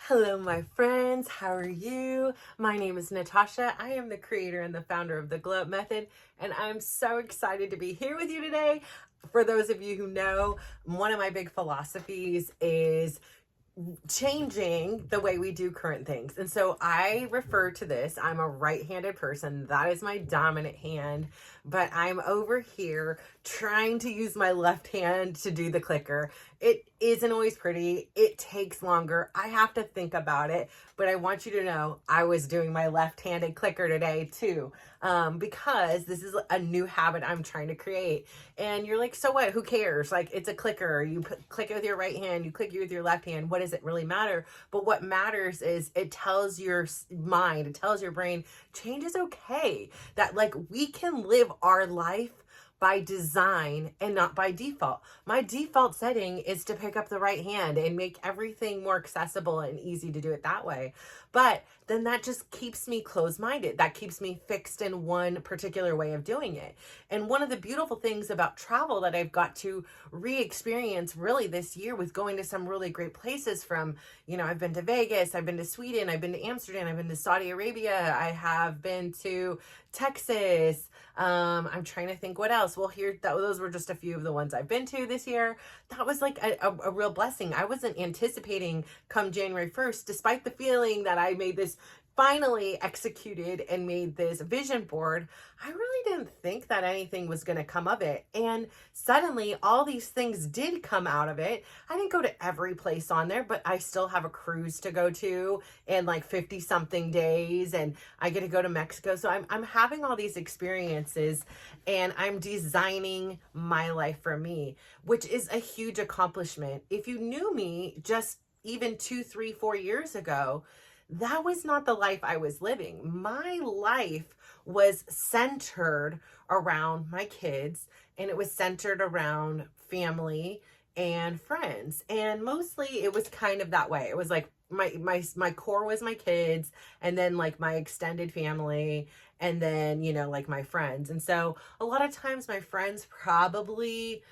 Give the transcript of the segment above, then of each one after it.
Hello, my friends. How are you? My name is Natasha. I am the creator and the founder of the Glow Up Method, and I'm so excited to be here with you today. For those of you who know, one of my big philosophies is changing the way we do current things. And so I refer to this, I'm a right-handed person. That is my dominant hand, but I'm over here trying to use my left hand to do the clicker. It isn't always pretty. It takes longer. I have to think about it, but I want you to know I was doing my left-handed clicker today too, because this is a new habit I'm trying to create. And you're like, so what? Who cares? Like, it's a clicker. You click it with your right hand, you click it with your left hand. What does it really matter? But what matters is it tells your mind, it tells your brain, change is okay. That like we can live our life by design and not by default. My default setting is to pick up the right hand and make everything more accessible and easy to do it that way. But then that just keeps me closed-minded. That keeps me fixed in one particular way of doing it. And one of the beautiful things about travel that I've got to re-experience really this year with going to some really great places from, I've been to Vegas, I've been to Sweden, I've been to Amsterdam, I've been to Saudi Arabia, I have been to Texas. I'm trying to think what else. Well, those were just a few of the ones I've been to this year. That was like a real blessing. I wasn't anticipating come January 1st, despite the feeling that I made this finally executed and made this vision board. I really didn't think that anything was going to come of it. And suddenly all these things did come out of it. I didn't go to every place on there, but I still have a cruise to go to in like 50 something days. And I get to go to Mexico. So I'm having all these experiences and I'm designing my life for me, which is a huge accomplishment. If you knew me just even 2, 3, 4 years ago, that was not the life I was living. My life was centered around my kids, and it was centered around family and friends. And mostly it was kind of that way. It was like my core was my kids, and then like my extended family, and then, like my friends. And so a lot of times my friends probably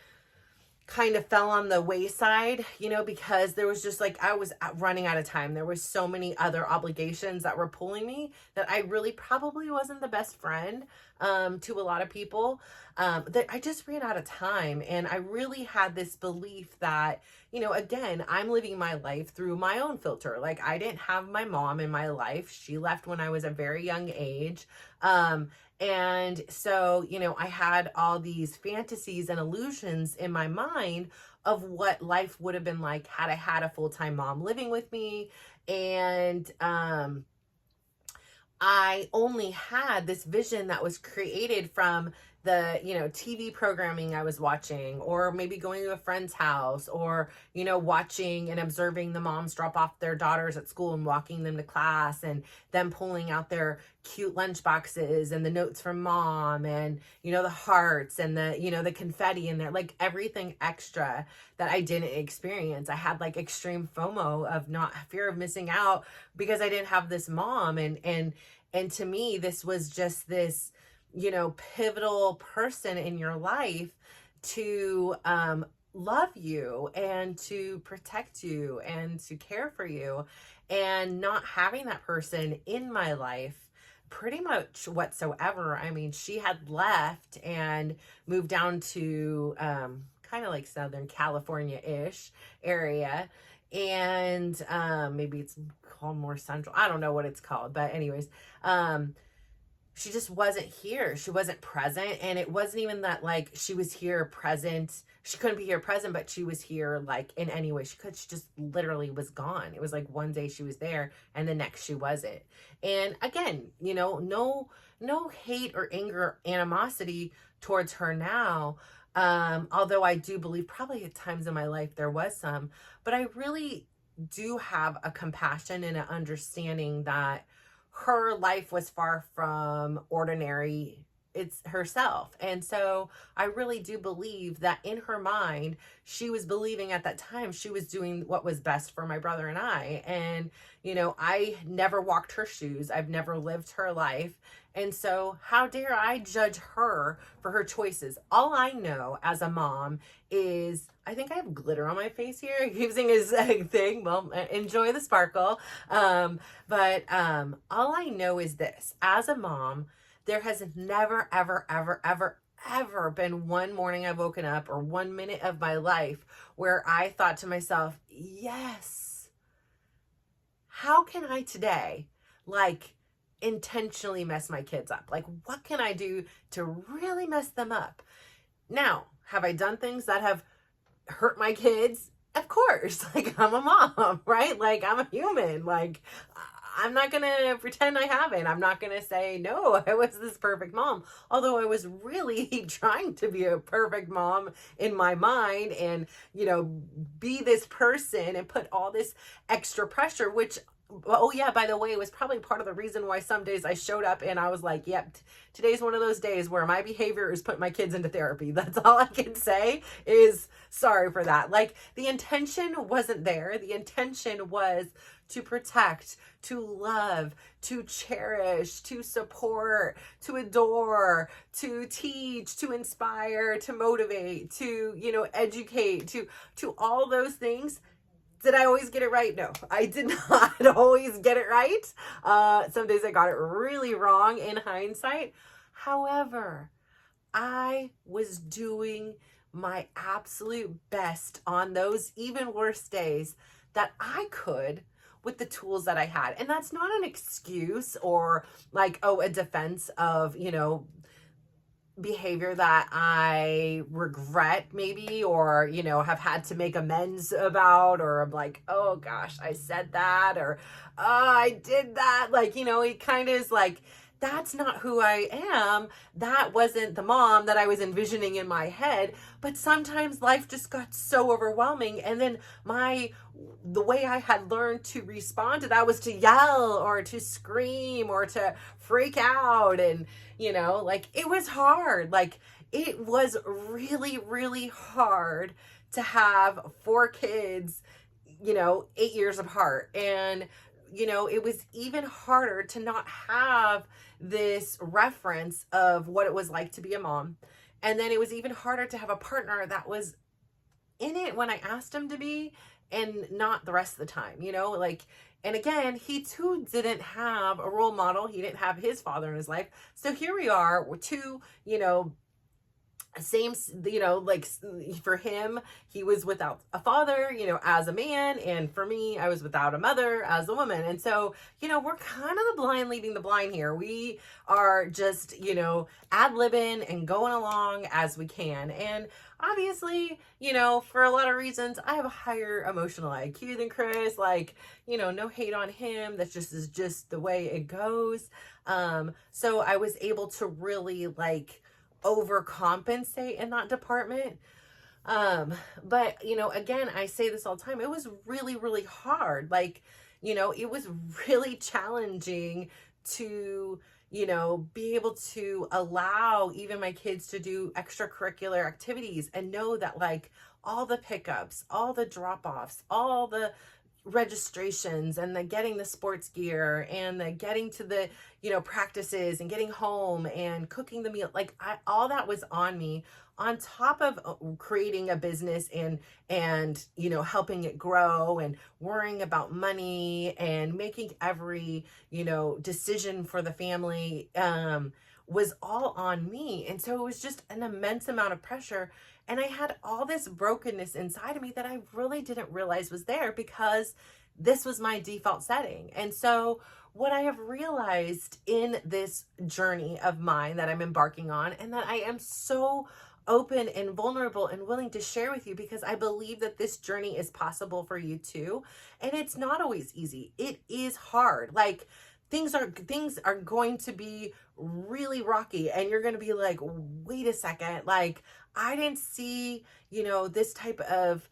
kind of fell on the wayside, because there was just like, I was running out of time. There was so many other obligations that were pulling me that I really probably wasn't the best friend to a lot of people, that I just ran out of time. And I really had this belief that, again, I'm living my life through my own filter. Like, I didn't have my mom in my life. She left when I was a very young age. And so, I had all these fantasies and illusions in my mind of what life would have been like had I had a full-time mom living with me. And I only had this vision that was created from the, TV programming I was watching, or maybe going to a friend's house, or, watching and observing the moms drop off their daughters at school and walking them to class, and them pulling out their cute lunch boxes and the notes from mom, and, the hearts and the confetti in there, like everything extra that I didn't experience. I had like extreme FOMO of fear of missing out because I didn't have this mom. And to me, this was just this, pivotal person in your life to love you and to protect you and to care for you. And not having that person in my life pretty much whatsoever. I mean, she had left and moved down to kind of like Southern California-ish area. And maybe it's called more central. I don't know what it's called, but anyways, she just wasn't here. She wasn't present. And it wasn't even that like she was here present. She couldn't be here present, but she was here like in any way she could. She just literally was gone. It was like one day she was there and the next she wasn't. And again, no hate or anger or animosity towards her now. Although I do believe probably at times in my life there was some, but I really do have a compassion and an understanding that her life was far from ordinary it's herself. And so I really do believe that in her mind, she was believing at that time she was doing what was best for my brother and I. And, I never walked her shoes. I've never lived her life. And so how dare I judge her for her choices? All I know as a mom is, I think I have glitter on my face here using his thing. Well, enjoy the sparkle. But all I know is this: as a mom, there has never, ever, ever, ever, ever been one morning I've woken up or 1 minute of my life where I thought to myself, yes, how can I today, intentionally mess my kids up? What can I do to really mess them up? Now, have I done things that have hurt my kids? Of course. I'm a mom, right? I'm a human. I'm not going to pretend I haven't. I'm not going to say, no, I was this perfect mom. Although I was really trying to be a perfect mom in my mind and, be this person and put all this extra pressure, which, oh yeah, by the way, it was probably part of the reason why some days I showed up and I was like, yep, today's one of those days where my behavior is putting my kids into therapy. That's all I can say is sorry for that. The intention wasn't there. The intention was to protect, to love, to cherish, to support, to adore, to teach, to inspire, to motivate, to, educate, to all those things. Did I always get it right? No, I did not always get it right. Some days I got it really wrong in hindsight. However, I was doing my absolute best on those even worse days that I could with the tools that I had. And that's not an excuse or a defense of, behavior that I regret maybe, or, have had to make amends about, or I'm like, oh gosh, I said that, or, oh, I did that. It kind of is that's not who I am. That wasn't the mom that I was envisioning in my head. But sometimes life just got so overwhelming. And then the way I had learned to respond to that was to yell or to scream or to freak out. And, it was hard. It was really, really hard to have 4 kids, 8 years apart. And, it was even harder to not have this reference of what it was like to be a mom. And then it was even harder to have a partner that was in it when I asked him to be and not the rest of the time, and again, he too didn't have a role model. He didn't have his father in his life. So here we are, we're two, same, for him, he was without a father, as a man. And for me, I was without a mother as a woman. And so, we're kind of the blind leading the blind here. We are just, ad-libbing and going along as we can. And obviously, for a lot of reasons, I have a higher emotional IQ than Chris. No hate on him. That's just the way it goes. So I was able to really overcompensate in that department. But again, I say this all the time. It was really, really hard. It was really challenging to, be able to allow even my kids to do extracurricular activities and know that all the pickups, all the drop-offs, all the registrations and the getting the sports gear and the getting to the practices and getting home and cooking the meal, all that was on me, on top of creating a business and helping it grow and worrying about money and making every decision for the family was all on me. And so it was just an immense amount of pressure. And I had all this brokenness inside of me that I really didn't realize was there because this was my default setting. And so what I have realized in this journey of mine that I'm embarking on, and that I am so open and vulnerable and willing to share with you, because I believe that this journey is possible for you too. And it's not always easy. It is hard. Things are going to be really rocky, and you're going to be like, wait a second, I didn't see, this type of,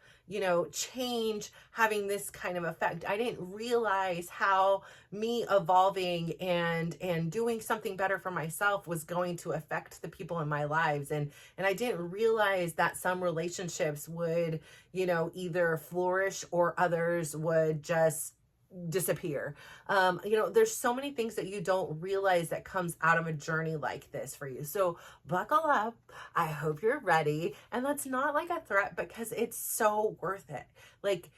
change having this kind of effect. I didn't realize how me evolving and doing something better for myself was going to affect the people in my lives. And I didn't realize that some relationships would, either flourish or others would just disappear. There's so many things that you don't realize that comes out of a journey like this for you. So buckle up. I hope you're ready. And that's not like a threat, because it's so worth it. Like,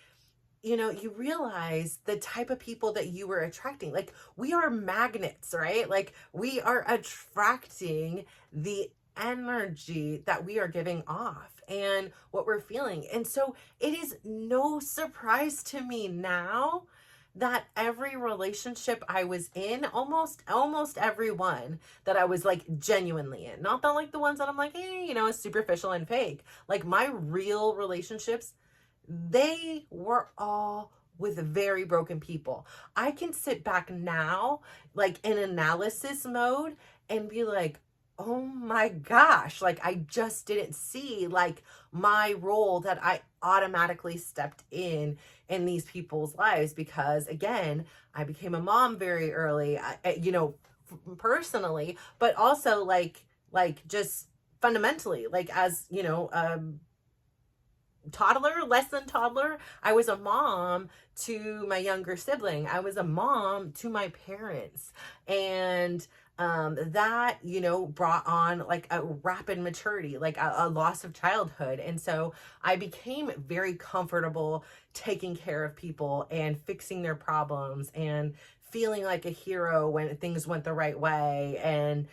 you realize the type of people that you were attracting. Like, we are magnets, right? Like, we are attracting the energy that we are giving off and what we're feeling. And so it is no surprise to me now that every relationship I was in, almost every one that I was like genuinely in, not the ones that I'm like, hey, superficial and fake. Like, my real relationships, they were all with very broken people. I can sit back now, like in analysis mode, and be like, oh my gosh, like I just didn't see like my role that I automatically stepped in these people's lives, because again, I became a mom very early, personally, but also like just fundamentally, like as, toddler, less than toddler, I was a mom to my younger sibling. I was a mom to my parents. And that, brought on like a rapid maturity, like a loss of childhood. And so I became very comfortable taking care of people and fixing their problems and feeling like a hero when things went the right way. And,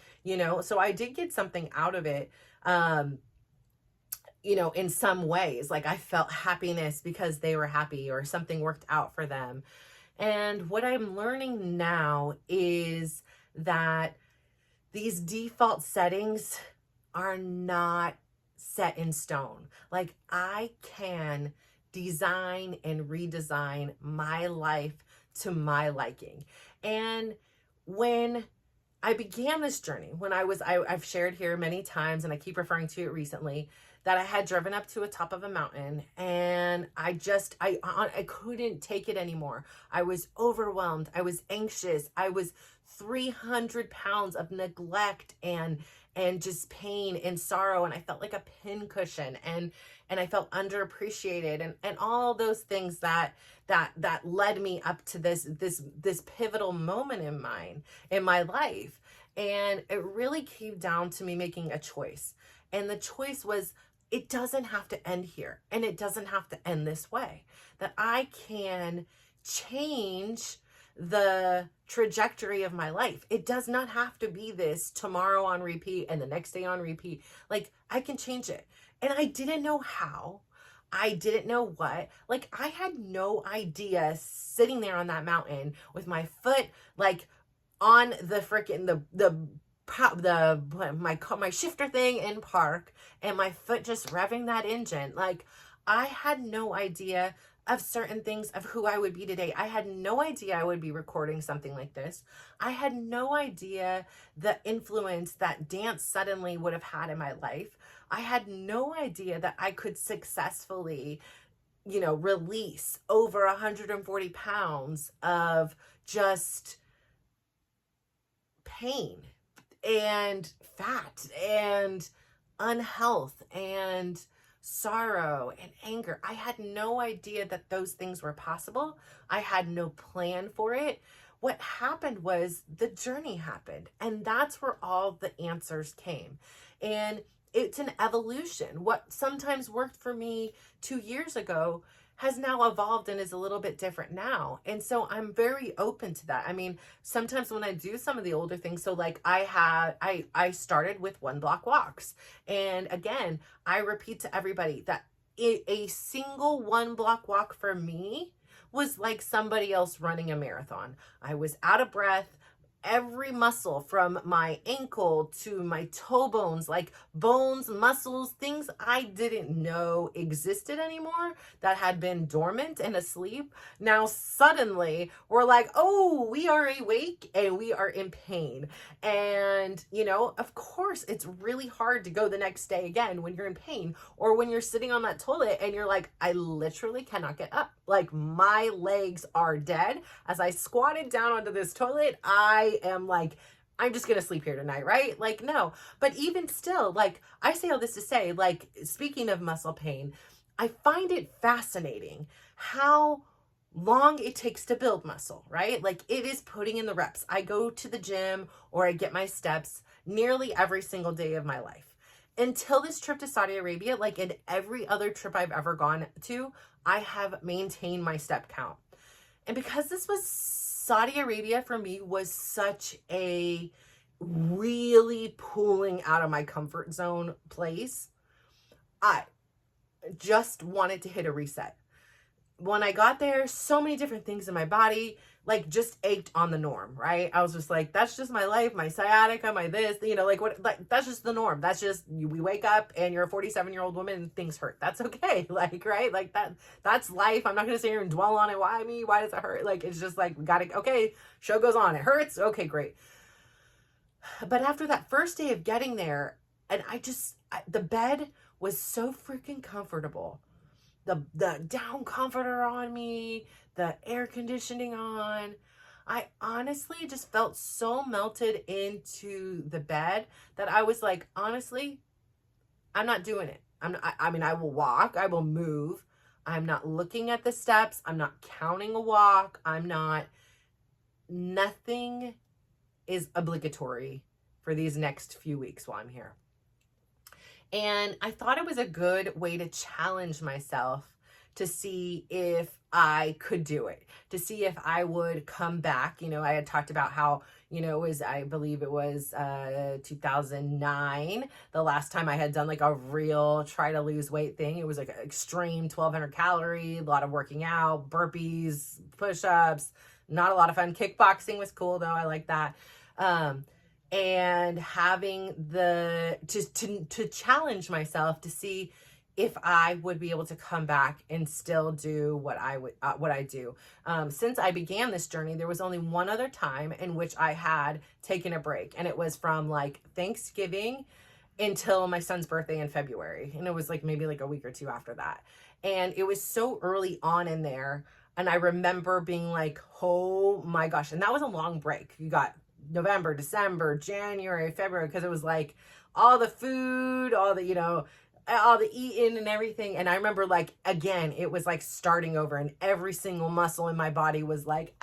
so I did get something out of it. In some ways, like I felt happiness because they were happy or something worked out for them. And what I'm learning now is that these default settings are not set in stone. Like, I can design and redesign my life to my liking. And when I began this journey, when I've shared here many times, and I keep referring to it recently, that I had driven up to a top of a mountain, and I couldn't take it anymore. I was overwhelmed. I was anxious. I was 300 pounds of neglect and just pain and sorrow. And I felt like a pincushion, and I felt underappreciated, and all those things that led me up to this pivotal moment in my life. And it really came down to me making a choice. And the choice was, it doesn't have to end here, and it doesn't have to end this way. That I can change the trajectory of my life. It does not have to be this tomorrow on repeat and the next day on repeat. Like, I can change it. And I didn't know how. I didn't know what. Like, I had no idea, sitting there on that mountain with my foot like on the freaking my shifter thing in park, and my foot just revving that engine. Like, I had no idea of certain things of who I would be today. I had no idea I would be recording something like this. I had no idea the influence that dance suddenly would have had in my life. I had no idea that I could successfully, release over 140 pounds of just pain and fat and unhealth and sorrow and anger. I had no idea that those things were possible. I had no plan for it. What happened was the journey happened, and that's where all the answers came. And it's an evolution. What sometimes worked for me 2 years ago has now evolved and is a little bit different now. And so I'm very open to that. I mean, sometimes when I do some of the older things, so like I started with 1 block walks. And again, I repeat to everybody that a single 1 block walk for me was like somebody else running a marathon. I was out of breath. every muscle from my ankle to my toe bones, like bones, muscles, things I didn't know existed anymore that had been dormant and asleep. Now suddenly we're like, oh, we are awake and we are in pain. And, you know, of course, it's really hard to go the next day again when you're in pain, or when you're sitting on that toilet and you're like, I literally cannot get up. Like, my legs are dead. As I squatted down onto this toilet, I am like, I'm just gonna sleep here tonight, right? Like, no. But even still, like, I say all this to say, like, speaking of muscle pain, I find it fascinating how long it takes to build muscle, right? Like, it is putting in the reps. I go to the gym or I get my steps nearly every single day of my life. Until this trip to Saudi Arabia, like in every other trip I've ever gone to, I have maintained my step count. And because this was Saudi Arabia, for me, was such a really pulling out of my comfort zone place, I just wanted to hit a reset. When I got there, so many different things in my body, like, just ached on the norm, right? I was just like, that's just my life, my sciatica, my this, you know, like, what, like, that's just the norm. That's just, we wake up and you're a 47-year-old woman and things hurt. That's okay. Like, right? Like, that's life. I'm not going to sit here and dwell on it. Why me? Why does it hurt? Like, it's just like, we got to, okay, show goes on. It hurts. Okay, great. But after that first day of getting there, and the bed was so freaking comfortable. The down comforter on me, the air conditioning on. I honestly just felt so melted into the bed that I was like, honestly, I'm not doing it. I mean, I will walk, I will move. I'm not looking at the steps. I'm not counting a walk. Nothing is obligatory for these next few weeks while I'm here. And I thought it was a good way to challenge myself to see if I could do it, to see if I would come back. You know, I had talked about how, you know, I believe it was 2009, the last time I had done like a real try to lose weight thing. It was like an extreme 1,200 calorie, a lot of working out, burpees, push-ups, not a lot of fun. Kickboxing was cool though. I like that. And having to challenge myself to see if I would be able to come back and still do what I do. Since I began this journey, there was only one other time in which I had taken a break, and it was from like Thanksgiving until my son's birthday in February. And it was like maybe like a week or two after that. And it was so early on in there. And I remember being like, oh my gosh. And that was a long break. You got November, December, January, February, because it was like all the food, all the, you know, all the eating and everything. And I remember, like, again, it was like starting over, and every single muscle in my body was like,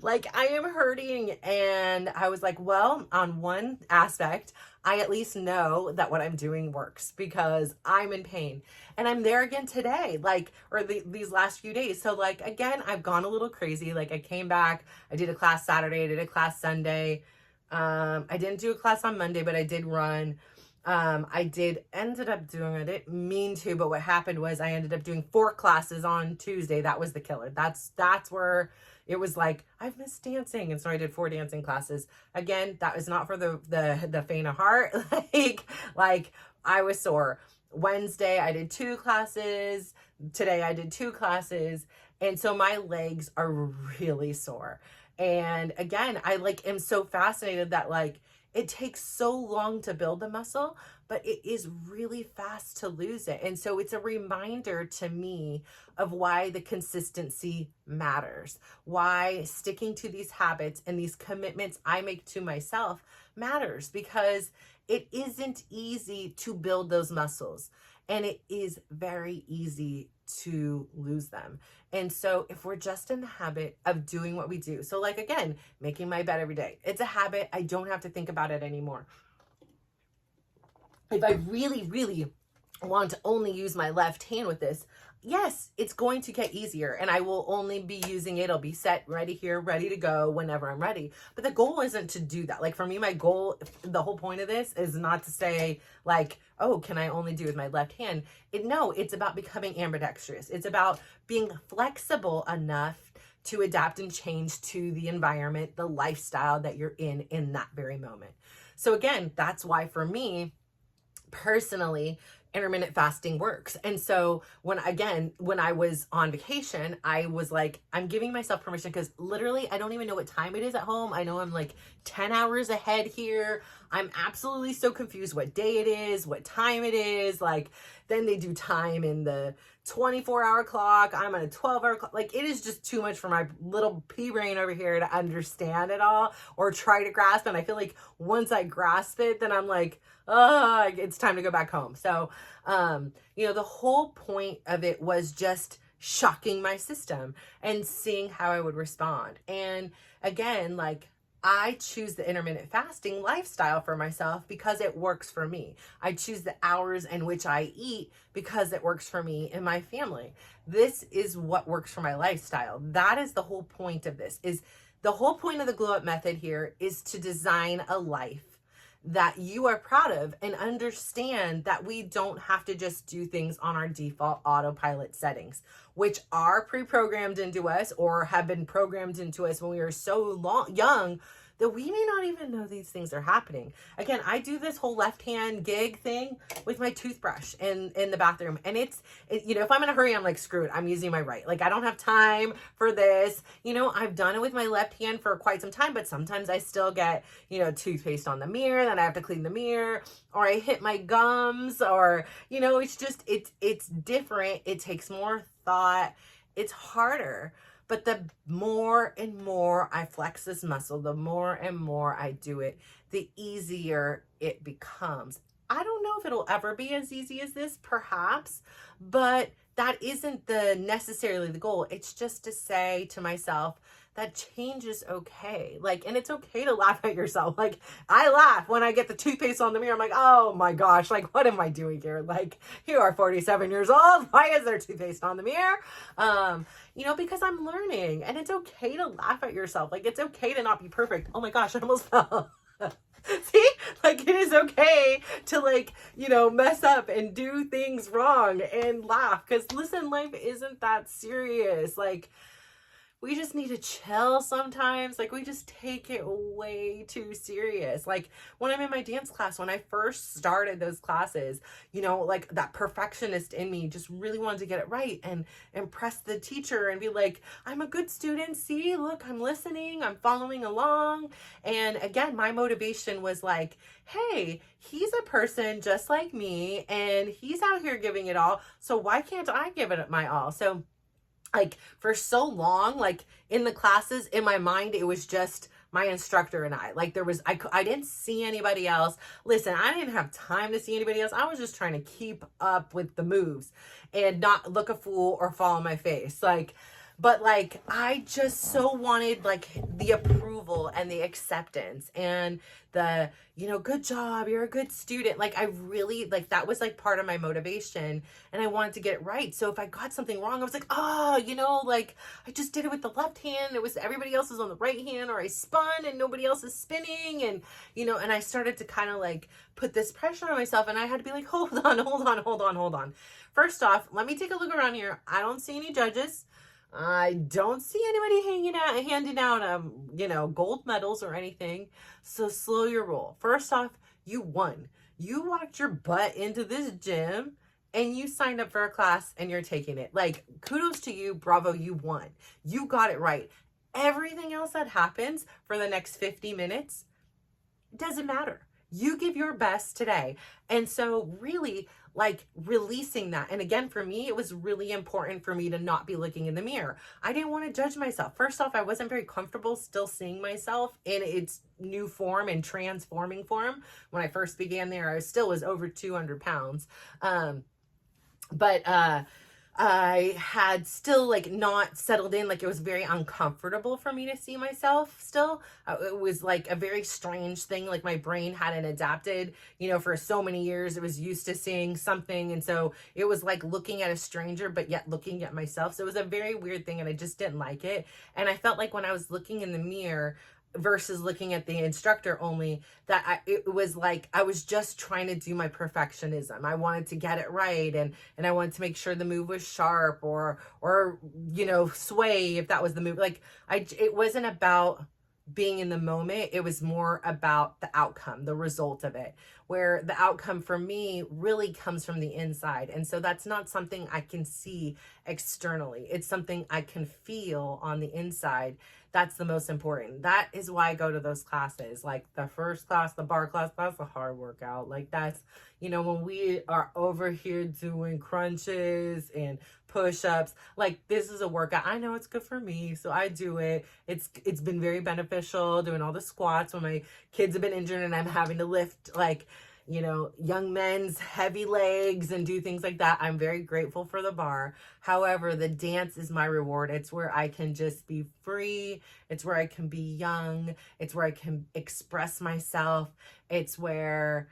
like, I am hurting. And I was like, well, on one aspect, I at least know that what I'm doing works, because I'm in pain. And I'm there again today, like, or these last few days. So, like, again, I've gone a little crazy. Like, I came back, I did a class Saturday, I did a class Sunday. I didn't do a class on Monday, but I did run. I didn't mean to, but what happened was I ended up doing 4 classes on Tuesday. That was the killer. That's where it was like, I've missed dancing. And so I did 4 dancing classes. Again, that was not for the faint of heart. like I was sore. Wednesday, I did 2 classes. Today I did 2 classes. And so my legs are really sore. And again, I like am so fascinated that like it takes so long to build the muscle, but it is really fast to lose it. And so it's a reminder to me of why the consistency matters, why sticking to these habits and these commitments I make to myself matters, because it isn't easy to build those muscles, and it is very easy to lose them. And so if we're just in the habit of doing what we do, so like, again, making my bed every day, it's a habit. I don't have to think about it anymore. If I really, really want to only use my left hand with this, yes, it's going to get easier, and I will only be using it. It'll be set ready here, ready to go whenever I'm ready. But the goal isn't to do that. Like, for me, my goal, the whole point of this is not to say like, oh, can I only do with my left hand? No, it's about becoming ambidextrous. It's about being flexible enough to adapt and change to the environment, the lifestyle that you're in that very moment. So again, that's why for me personally, intermittent fasting works. And so when I was on vacation, I was like, I'm giving myself permission, because literally I don't even know what time it is at home. I know I'm like 10 hours ahead here. I'm absolutely so confused what day it is, what time it is. Like, then they do time in the 24-hour clock. I'm on a 12-hour clock. Like, it is just too much for my little pea brain over here to understand it all or try to grasp. And I feel like once I grasp it, then I'm like, oh, it's time to go back home. So, the whole point of it was just shocking my system and seeing how I would respond. And again, like, I choose the intermittent fasting lifestyle for myself because it works for me. I choose the hours in which I eat because it works for me and my family. This is what works for my lifestyle. That is the whole point of this. Is the whole point of the Glow Up Method here is to design a life that you are proud of, and understand that we don't have to just do things on our default autopilot settings, which are pre-programmed into us or have been programmed into us when we were so young that we may not even know these things are happening. Again, I do this whole left hand gig thing with my toothbrush in the bathroom. And if I'm in a hurry, I'm like, screw it, I'm using my right. Like, I don't have time for this. I've done it with my left hand for quite some time, but sometimes I still get, toothpaste on the mirror, then I have to clean the mirror, or I hit my gums, or, it's different. It takes more thought. It's harder. But the more and more I flex this muscle, the more and more I do it, the easier it becomes. I don't know if it'll ever be as easy as this, perhaps, but that isn't necessarily the goal. It's just to say to myself that change is okay. Like, and it's okay to laugh at yourself. Like, I laugh when I get the toothpaste on the mirror. I'm like, oh my gosh, like, what am I doing here? Like, you are 47 years old. Why is there toothpaste on the mirror? Because I'm learning, and it's okay to laugh at yourself. Like, it's okay to not be perfect. Oh my gosh, I almost fell. See, like, it is okay to mess up and do things wrong and laugh. Because listen, life isn't that serious. Like, we just need to chill sometimes. Like, we just take it way too serious. Like, when I'm in my dance class, when I first started those classes, like, that perfectionist in me just really wanted to get it right and impress the teacher and be like, I'm a good student. See, look, I'm listening, I'm following along. And again, my motivation was like, hey, he's a person just like me, and he's out here giving it all. So why can't I give it my all? So, like, for so long, like, in the classes, in my mind, it was just my instructor and I. Like, I didn't see anybody else. Listen, I didn't have time to see anybody else. I was just trying to keep up with the moves and not look a fool or fall on my face. But I just so wanted, like, the approval and the acceptance and the, good job, you're a good student. Like, I really, like, that was, like, part of my motivation, and I wanted to get it right. So if I got something wrong, I was like, I just did it with the left hand. Everybody else is on the right hand, or I spun and nobody else is spinning. And, and I started to kind of, like, put this pressure on myself, and I had to be like, hold on. First off, let me take a look around here. I don't see any judges. I don't see anybody handing out, gold medals or anything. So slow your roll. First off, you won. You walked your butt into this gym and you signed up for a class and you're taking it. Like, kudos to you. Bravo. You won. You got it right. Everything else that happens for the next 50 minutes doesn't matter. You give your best today. And so really, like, releasing that. And again, for me, it was really important for me to not be looking in the mirror. I didn't want to judge myself. First off, I wasn't very comfortable still seeing myself in its new form and transforming form. When I first began there, I still was over 200 pounds. I had still, like, not settled in. Like, it was very uncomfortable for me to see myself still. It was like a very strange thing. Like, my brain hadn't adapted, for so many years. It was used to seeing something. And so it was like looking at a stranger, but yet looking at myself. So it was a very weird thing, and I just didn't like it. And I felt like when I was looking in the mirror, versus looking at the instructor only, that it was like I was just trying to do my perfectionism. I wanted to get it right, and I wanted to make sure the move was sharp, or sway if that was the move. Like it wasn't about being in the moment. It was more about the outcome, the result of it, where the outcome for me really comes from the inside. And so that's not something I can see externally. It's something I can feel on the inside. That's the most important. That is why I go to those classes. Like the first class, the bar class, that's a hard workout. Like that's, when we are over here doing crunches and push-ups, like this is a workout. I know it's good for me, so I do it. It's been very beneficial doing all the squats when my kids have been injured and I'm having to lift like young men's heavy legs and do things like that. I'm very grateful for the bar. However, the dance is my reward. It's where I can just be free. It's where I can be young. It's where I can express myself. It's where,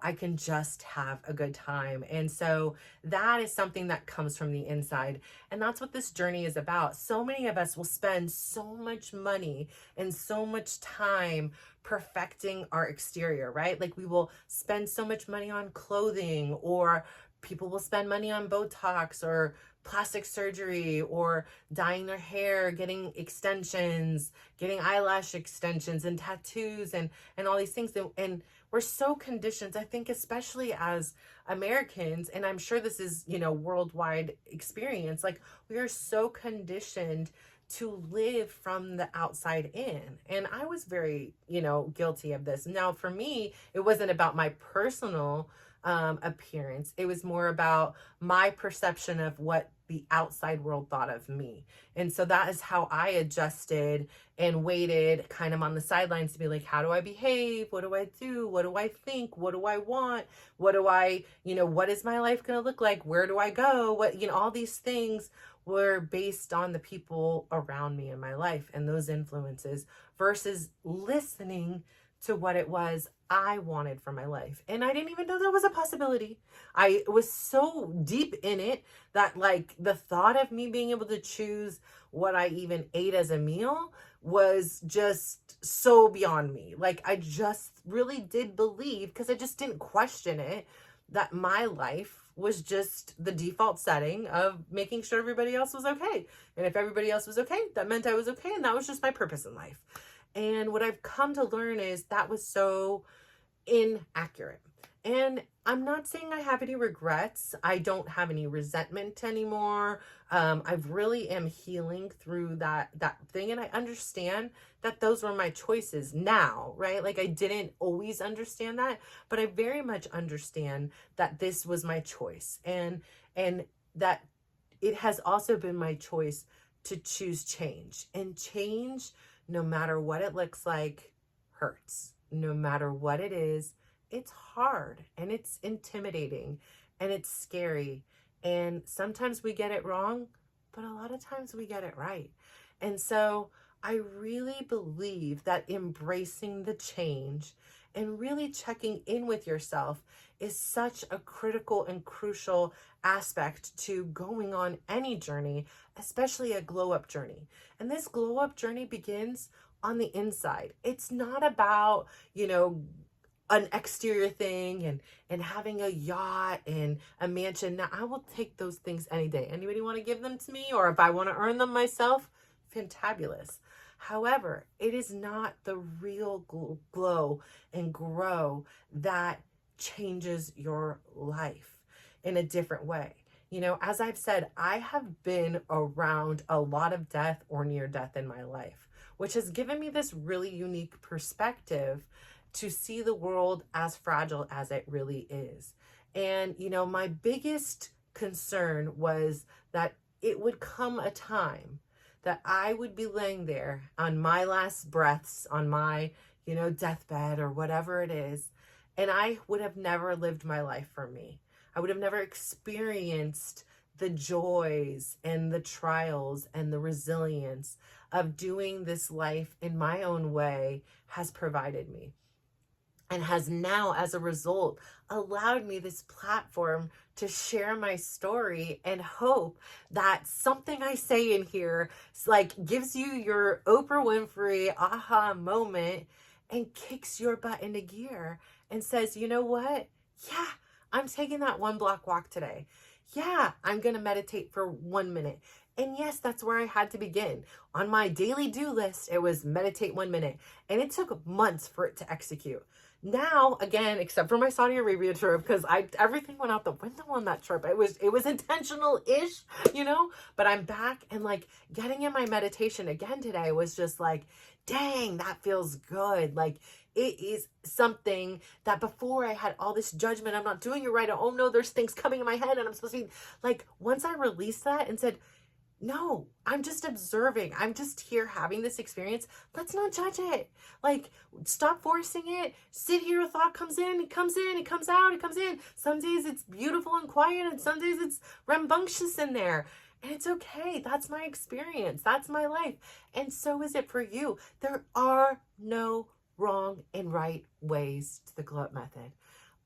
I can just have a good time. And so that is something that comes from the inside. And that's what this journey is about. So many of us will spend so much money and so much time perfecting our exterior, right? Like we will spend so much money on clothing, or people will spend money on Botox or plastic surgery, or dyeing their hair, getting extensions, getting eyelash extensions and tattoos and all these things. And we're so conditioned, I think, especially as Americans, and I'm sure this is, worldwide experience, like we are so conditioned to live from the outside in. And I was very, guilty of this. Now, for me, it wasn't about my personal appearance. It was more about my perception of what the outside world thought of me. And so that is how I adjusted and waited kind of on the sidelines to be like, how do I behave? What do I do? What do I think? What do I want? What do I, what is my life going to look like? Where do I go? What, all these things were based on the people around me in my life and those influences, versus listening to what it was I wanted for my life. And I didn't even know that was a possibility. I was so deep in it that like the thought of me being able to choose what I even ate as a meal was just so beyond me. Like I just really did believe, because I just didn't question it, that my life was just the default setting of making sure everybody else was okay. And if everybody else was okay, that meant I was okay. And that was just my purpose in life. And what I've come to learn is that was so inaccurate. And I'm not saying I have any regrets. I don't have any resentment anymore. I really am healing through that thing. And I understand that those were my choices now, right? Like I didn't always understand that, but I very much understand that this was my choice, and that it has also been my choice to choose change. And change, no matter what it looks like, hurts. No matter what it is, it's hard and it's intimidating and it's scary. And sometimes we get it wrong, but a lot of times we get it right. And so I really believe that embracing the change and really checking in with yourself is such a critical and crucial aspect to going on any journey, especially a glow up journey. And this glow up journey begins on the inside. It's not about, an exterior thing and having a yacht and a mansion. Now, I will take those things any day. Anybody want to give them to me? Or if I want to earn them myself, fantabulous. However, it is not the real glow and grow that changes your life in a different way. As I've said, I have been around a lot of death or near death in my life, which has given me this really unique perspective to see the world as fragile as it really is. And, my biggest concern was that it would come a time that I would be laying there on my last breaths, on my, deathbed or whatever it is, and I would have never lived my life for me. I would have never experienced the joys and the trials and the resilience of doing this life in my own way has provided me. and has now, as a result, allowed me this platform to share my story and hope that something I say in here like gives you your Oprah Winfrey aha moment and kicks your butt into gear and says, you know what? Yeah, I'm taking that 1 block walk today. Yeah, I'm going to meditate for 1 minute. And yes, that's where I had to begin. On my daily do list, it was meditate 1 minute. And it took months for it to execute. Now, again, except for my Saudi Arabia trip, because everything went out the window on that trip. It was intentional-ish, but I'm back, and like getting in my meditation again today was just like, dang, that feels good. Like, it is something that before I had all this judgment, I'm not doing it right. Oh no, there's things coming in my head and I'm supposed to be like, once I released that and said, no, I'm just observing. I'm just here having this experience. Let's not judge it. Like, stop forcing it. Sit here, a thought comes in, it comes in, it comes out, it comes in. Some days it's beautiful and quiet, and some days it's rambunctious in there. And it's okay. That's my experience. That's my life. And so is it for you. There are no wrong and right ways to the Glow Up Method.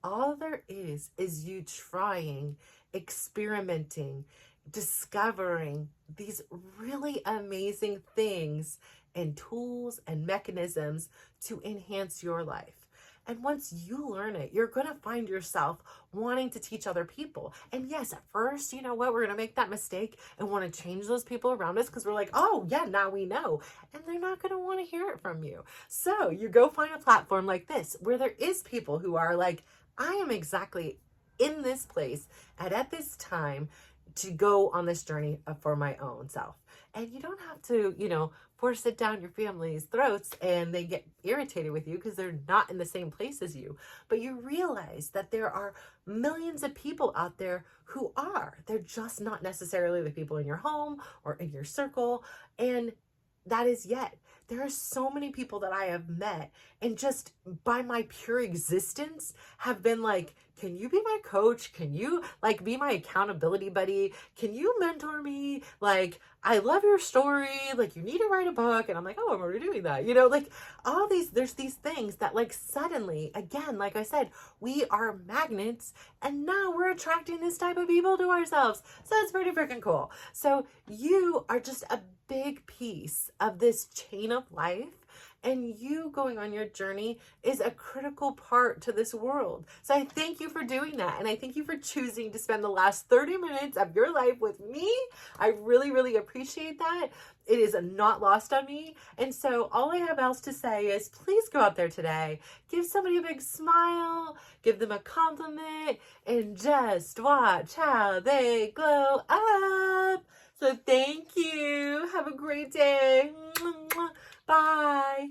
All there is you trying, experimenting, discovering these really amazing things and tools and mechanisms to enhance your life. And once you learn it, you're going to find yourself wanting to teach other people. And yes, at first, you know what? We're going to make that mistake and want to change those people around us because we're like, oh, yeah, now we know. And they're not going to want to hear it from you. So you go find a platform like this where there is people who are like, I am exactly in this place and at this time to go on this journey for my own self. And you don't have to, force it down your family's throats and they get irritated with you because they're not in the same place as you. But you realize that there are millions of people out there who are. They're just not necessarily the people in your home or in your circle. And that is yet. There are so many people that I have met and just by my pure existence have been like, can you be my coach? Can you like be my accountability buddy? Can you mentor me? Like, I love your story. Like, you need to write a book. And I'm like, oh, I'm already doing that. Like all these, there's these things that like suddenly, again, like I said, we are magnets and now we're attracting this type of people to ourselves. So it's pretty freaking cool. So you are just a big piece of this chain of life, and you going on your journey is a critical part to this world. So I thank you for doing that, and I thank you for choosing to spend the last 30 minutes of your life with me. I really, really appreciate that. It is not lost on me. And so all I have else to say is please go out there today, give somebody a big smile, give them a compliment, and just watch how they glow up. So thank you. Have a great day. Bye.